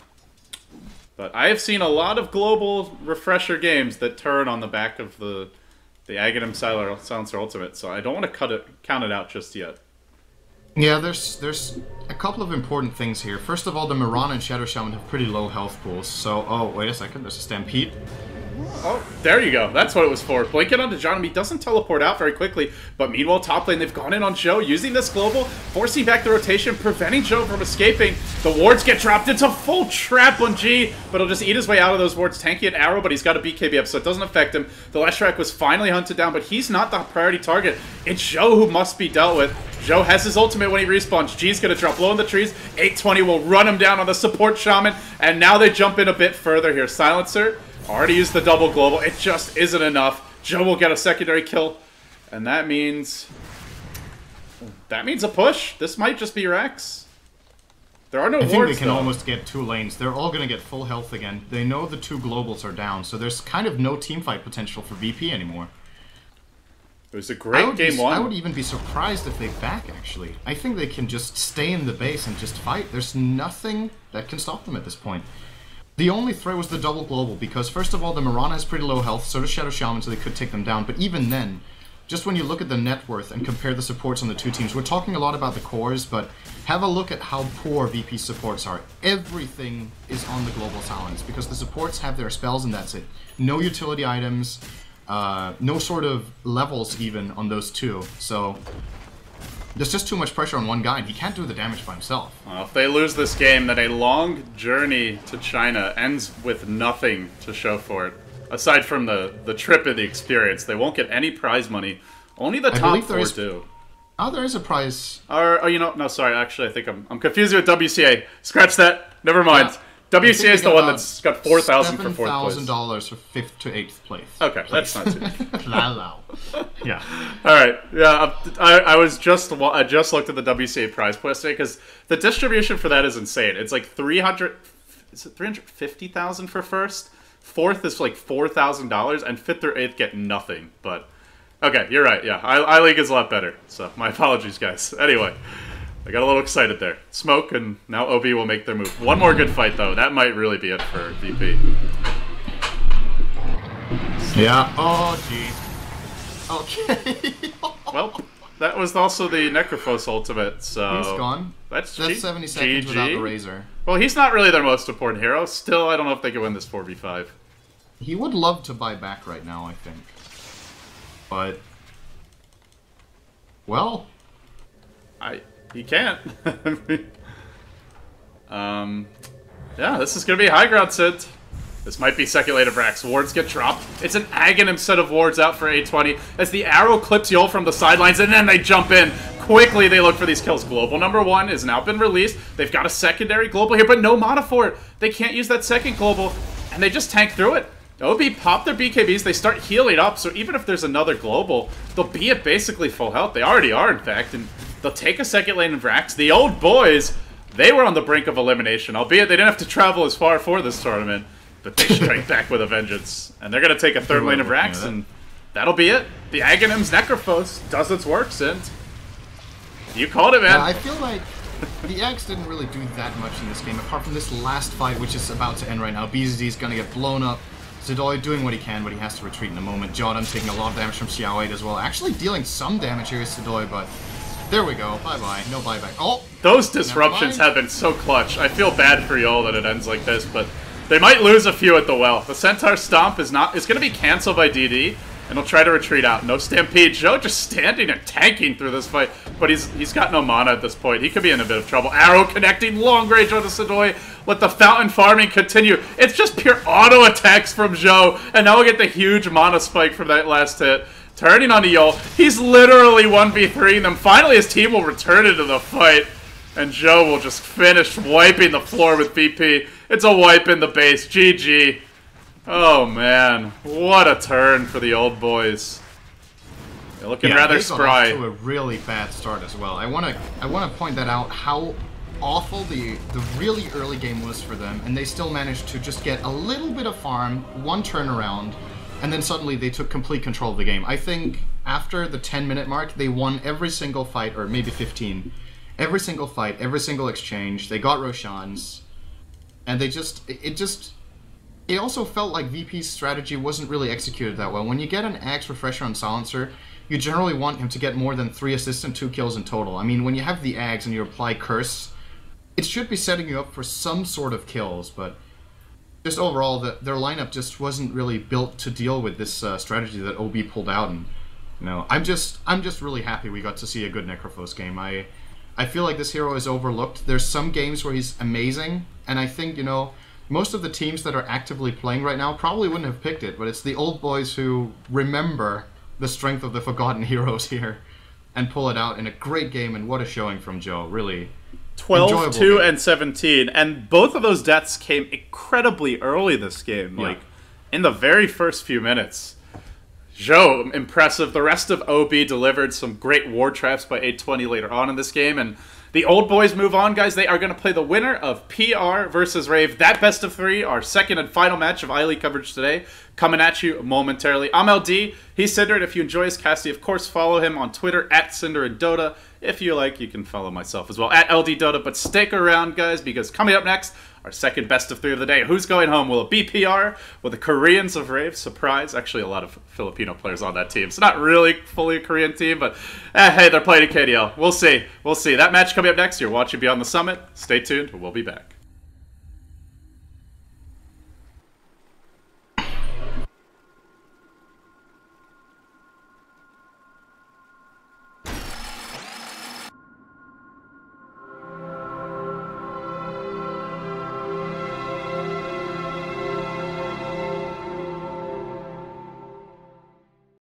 But I have seen a lot of global Refresher games that turn on the back of the Aghanim Silencer Ultimate, so I don't want to count it out just yet.
Yeah, there's a couple of important things here. First of all, the Mirana and Shadow Shaman have pretty low health pools, so... Oh, wait a second, there's a Stampede.
Oh, there you go. That's what it was for. Blink it onto John. He doesn't teleport out very quickly. But meanwhile, top lane, they've gone in on Joe, using this global, forcing back the rotation, preventing Joe from escaping. The wards get dropped. It's a full trap on G, but he'll just eat his way out of those wards. Tanky an arrow, but he's got a BKB up, so it doesn't affect him. The Leshrac was finally hunted down, but he's not the priority target. It's Joe who must be dealt with. Joe has his ultimate when he respawns. G's going to drop low in the trees. 820 will run him down on the support shaman, and now they jump in a bit further here. Silencer already used the double global. It just isn't enough. Joe will get a secondary kill, and that means a push. This might just be your X. There are no wards,
I think they can
though.
almost get 2 lanes. They're all going to get full health again. They know the 2 globals are down, so there's kind of no teamfight potential for VP anymore.
It was a great game one.
I would even be surprised if they back, actually. I think they can just stay in the base and just fight. There's nothing that can stop them at this point. The only threat was the double global, because first of all, the Mirana has pretty low health, so does Shadow Shaman, so they could take them down. But even then, just when you look at the net worth and compare the supports on the 2 teams, we're talking a lot about the cores, but have a look at how poor VP supports are. Everything is on the global silence, because the supports have their spells and that's it. No utility items, no sort of levels even on those 2, so there's just too much pressure on one guy, and he can't do the damage by himself.
Well, if they lose this game, then a long journey to China ends with nothing to show for it. Aside from the trip and the experience, they won't get any prize money. Only the top 4 do.
Oh, there is a prize.
Or, you know, no, sorry, actually, I think I'm confused with WCA. Scratch that. Never mind.
Yeah.
WCA is the one that's got 4,000 for 4th place.
$7,000 for 5th to 8th place.
Okay, that's not too
Yeah.
All right. Yeah, I just looked at the WCA prize pool yesterday because the distribution for that is insane. It's like 350,000 for 1st. 4th is like $4,000, and 5th or 8th get nothing. But okay, you're right. Yeah, I-League is a lot better. So my apologies, guys. Anyway. I got a little excited there. Smoke, and now OB will make their move. One more good fight, though. That might really be it for VP.
Yeah. Oh, gee. Okay.
Well, that was also the Necrophos ultimate, so...
He's gone.
That's
70 seconds without the Razor.
Well, he's not really their most important hero. Still, I don't know if they can win this 4v5.
He would love to buy back right now, I think. But... well...
He can't. Yeah, this is going to be high ground, Sid. This might be second lane of Rax. Wards get dropped. It's an Aghanim set of wards out for 820 as the arrow clips Yol from the sidelines, and then they jump in. Quickly, they look for these kills. Global number 1 has now been released. They've got a secondary global here, but no mana for it. They can't use that second global, and they just tank through it. OB pop their BKBs, they start healing up, so even if there's another global, they'll be at basically full health. They already are, in fact, and they'll take a second lane of Rax. The old boys, they were on the brink of elimination, albeit they didn't have to travel as far for this tournament, but they strike back with a vengeance. And they're going to take a third lane of Rax, and that'll be it. The Aghanim's Necrophos does its work, Sint. You called it, man.
Yeah, I feel like the Axe didn't really do that much in this game, apart from this last fight, which is about to end right now. BZZ's going to get blown up. Zidoi doing what he can, but he has to retreat in a moment. Jordan taking a lot of damage from Xiao 8 as well. Actually dealing some damage here is Zidoi, but there we go. Bye-bye. No buyback. Oh!
Those disruptions have been so clutch. I feel bad for Yol that it ends like this, but they might lose a few at the well. The Centaur Stomp is going to be canceled by DD, and he'll try to retreat out. No Stampede. Joe just standing and tanking through this fight, but he's got no mana at this point. He could be in a bit of trouble. Arrow connecting, long range on the Zidoi. Let the fountain farming continue. It's just pure auto attacks from Joe, and now we'll get the huge mana spike from that last hit. Turning on Yol. He's literally 1v3ing them. Finally, his team will return into the fight, and Joe will just finish wiping the floor with VP. It's a wipe in the base. GG. Oh, man. What a turn for the old boys. They're looking rather spry.
They got off to a really bad start as well. I want to point that out, how awful the really early game was for them, and they still managed to just get a little bit of farm, one turnaround, and then suddenly they took complete control of the game. I think after the 10-minute mark, they won every single fight, or maybe 15. Every single fight, every single exchange. They got Roshan's, and it also felt like VP's strategy wasn't really executed that well. When you get an Axe Refresher on Silencer, you generally want him to get more than 3 assists and 2 kills in total. I mean, when you have the Axe and you apply Curse, it should be setting you up for some sort of kills, but just overall, their lineup just wasn't really built to deal with this strategy that OB pulled out, and I'm just really happy we got to see a good Necrophos game. I feel like this hero is overlooked. There's some games where he's amazing, and I think most of the teams that are actively playing right now probably wouldn't have picked it, but it's the old boys who remember the strength of the forgotten heroes here and pull it out in a great game. And what a showing from Joe, really.
12, 2, and 17, and both of those deaths came incredibly early this game, like in the very first few minutes. Joe, impressive. The rest of OB delivered some great ward traps by 820 later on in this game, and the old boys move on, guys. They are going to play the winner of PR versus Rave. That best of 3, our second and final match of iLeague coverage today, coming at you momentarily. I'm LD. He's SyndereN. If you enjoy his casting, of course, follow him on Twitter at SyndereN. If you like, you can follow myself as well at LD Dota. But stick around, guys, because coming up next, our second best of 3 of the day. Who's going home? Will it be PR? Will the Koreans of Rave? Surprise. Actually, a lot of Filipino players on that team. It's not really fully a Korean team, but hey, they're playing in KDL. We'll see. We'll see. That match coming up next. You're watching Beyond the Summit. Stay tuned. We'll be back.